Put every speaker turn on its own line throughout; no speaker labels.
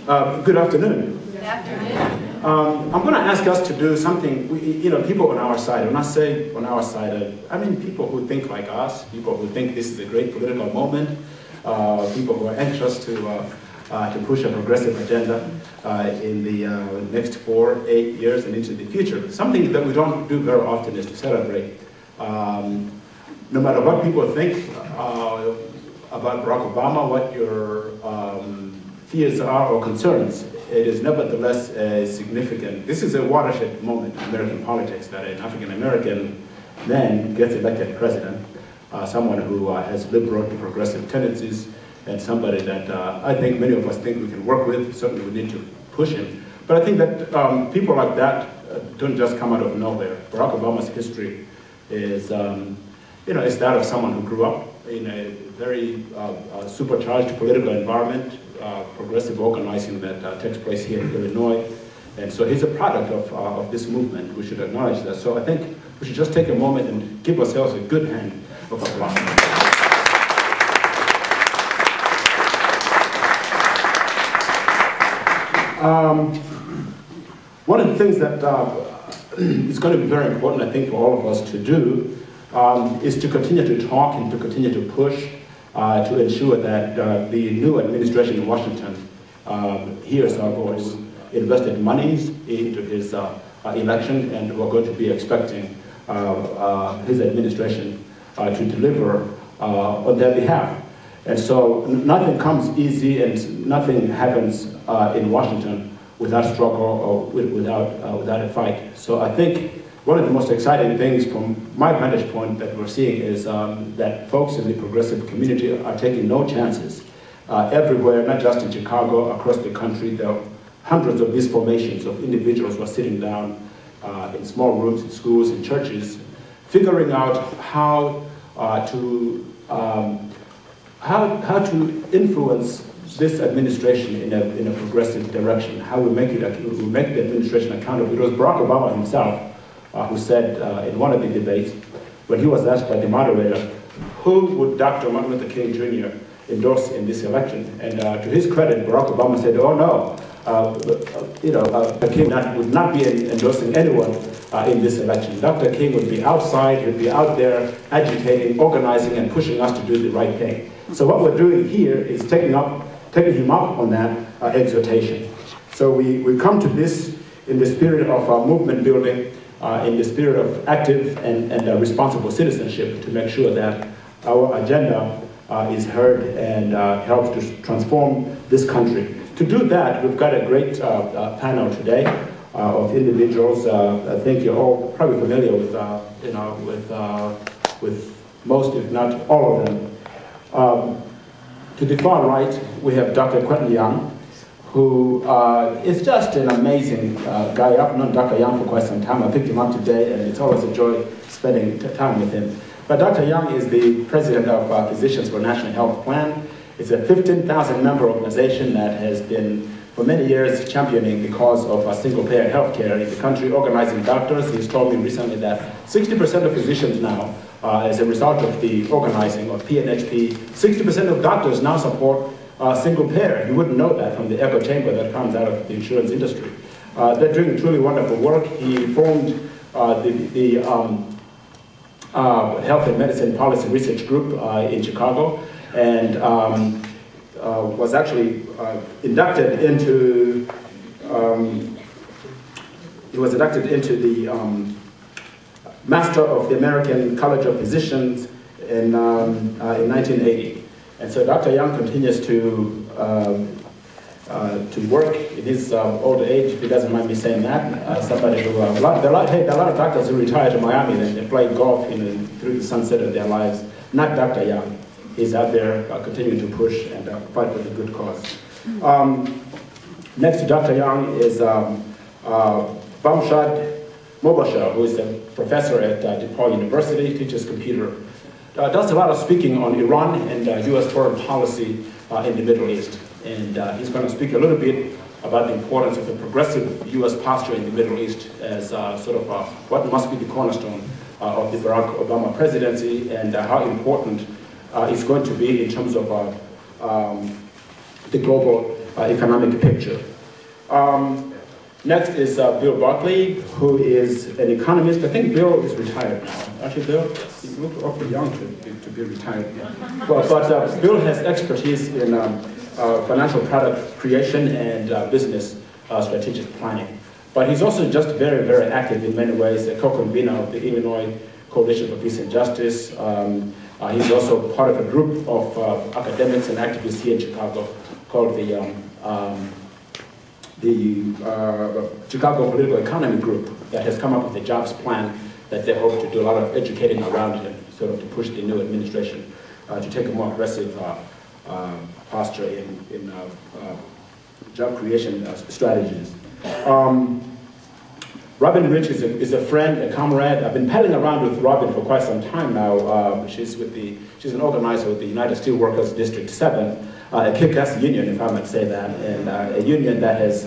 Good afternoon.
Good afternoon.
I'm going to ask us to do something, people on our side. When I say on our side, I mean people who think like us, people who think this is a great political moment, people who are anxious to push a progressive agenda in the next 4-8 years and into the future. Something that we don't do very often is to celebrate. No matter what people think about Barack Obama, what your fears are or concerns, it is nevertheless significant. This is a watershed moment in American politics, that an African-American man gets elected president, someone who has liberal to progressive tendencies, and somebody that I think many of us think we can work with. Certainly we need to push him. But I think that people like that don't just come out of nowhere. Barack Obama's history is, is that of someone who grew up in a very supercharged political environment, progressive organizing that takes place here in Illinois. And so he's a product of this movement. We should acknowledge that. So I think we should just take a moment and give ourselves a good hand of applause. One of the things that is going to be very important, I think, for all of us to do is to continue to talk and to continue to push to ensure that the new administration in Washington hears our voice, invested monies into his election, and we're going to be expecting his administration to deliver on their behalf. And so nothing comes easy and nothing happens in Washington without struggle or without a fight. So I think one of the most exciting things from my vantage point that we're seeing is that folks in the progressive community are taking no chances. Everywhere, not just in Chicago, across the country, there are hundreds of these formations of individuals who are sitting down in small rooms, in schools, in churches, figuring out how to influence this administration in a progressive direction, how we make the administration accountable. It was Barack Obama himself who said in one of the debates, when he was asked by the moderator, who would Dr. Martin Luther King Jr. endorse in this election? And to his credit, Barack Obama said, oh no, Dr. King would not be endorsing anyone in this election. Dr. King would be outside, he'd be out there agitating, organizing, and pushing us to do the right thing. So what we're doing here is taking him up on that exhortation. So we come to this in the spirit of movement building, in the spirit of active and responsible citizenship, to make sure that our agenda is heard and helps to transform this country. To do that, we've got a great panel today of individuals. I think you're all probably familiar with most, if not all of them. To the far right, we have Dr. Quentin Young, who is just an amazing guy. I've known Dr. Young for quite some time. I picked him up today, and it's always a joy spending time with him. But Dr. Young is the president of Physicians for National Health Plan. It's a 15,000-member organization that has been, for many years, championing the cause of single-payer health care in the country, organizing doctors. He's told me recently that 60% of physicians now, as a result of the organizing of PNHP, 60% of doctors now support single-payer. You wouldn't know that from the echo chamber that comes out of the insurance industry. They're doing truly wonderful work. He formed the Health and Medicine Policy Research Group in Chicago, and was actually inducted into the Master of the American College of Physicians in 1980. And so Dr. Young continues to work in his old age, if he doesn't mind me saying that. Somebody who, there are a lot of doctors who retire to Miami and they play golf through the sunset of their lives. Not Dr. Young. He's out there continuing to push and fight for the good cause. Next to Dr. Young is Bamshad Mobashar, who is a professor at DePaul University, teaches computer. Does a lot of speaking on Iran and U.S. foreign policy in the Middle East. And he's going to speak a little bit about the importance of a progressive U.S. posture in the Middle East as sort of what must be the cornerstone of the Barack Obama presidency, and how important it's going to be in terms of the global economic picture. Next is Bill Barkley, who is an economist. I think Bill is retired now. Actually, Bill, you look awfully young to be retired. But Bill has expertise in financial product creation and business strategic planning. But he's also just very, very active in many ways, a co-convener of the Illinois Coalition for Peace and Justice. He's also part of a group of academics and activists here in Chicago called the Chicago Political Economy Group that has come up with a jobs plan that they hope to do a lot of educating around it and sort of to push the new administration to take a more aggressive posture in job creation strategies. Robin Rich is a friend, a comrade. I've been palling around with Robin for quite some time now. She's an organizer with the United Steelworkers District 7, a kick-ass union, if I might say that, and a union that has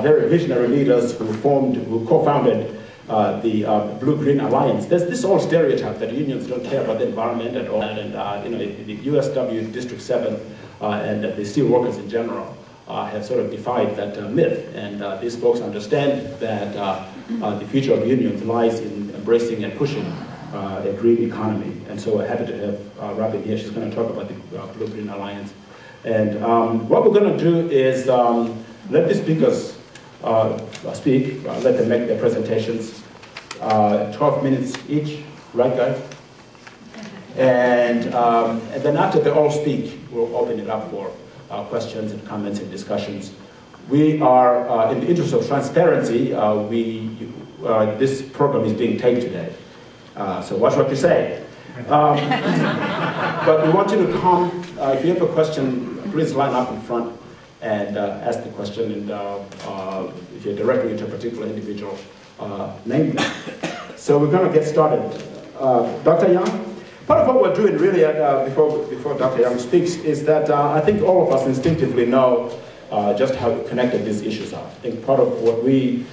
very visionary leaders who co-founded the Blue-Green Alliance. There's this old stereotype that unions don't care about the environment and all that, and the USW District 7 and the steelworkers in general have sort of defied that myth, and these folks understand that the future of unions lies in embracing and pushing a green economy. And so we're happy to have Robin here. She's going to talk about the Blue-Green Alliance. And what we're going to do is let the speakers speak, let them make their presentations. 12 minutes each, right guys? And then after they all speak, we'll open it up for questions and comments and discussions. We are, in the interest of transparency, this program is being taped today. So watch what you say. But we want you to come, if you have a question, please line up in front and ask the question, and if you're directing it to a particular individual, name them. So we're going to get started. Dr. Young? Part of what we're doing really, before Dr. Young speaks, is that I think all of us instinctively know just how connected these issues are. I think part of what we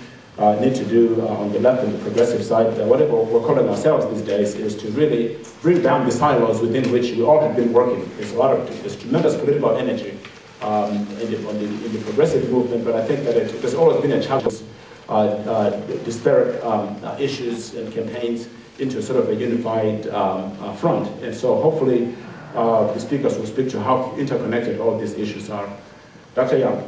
need to do on the left and the progressive side, whatever we're calling ourselves these days, is to really bring down the silos within which we all have been working. There's tremendous political energy in the progressive movement, but I think that there's always been a challenge, disparate issues and campaigns into sort of a unified front. And so hopefully the speakers will speak to how interconnected all these issues are. Dr. Young.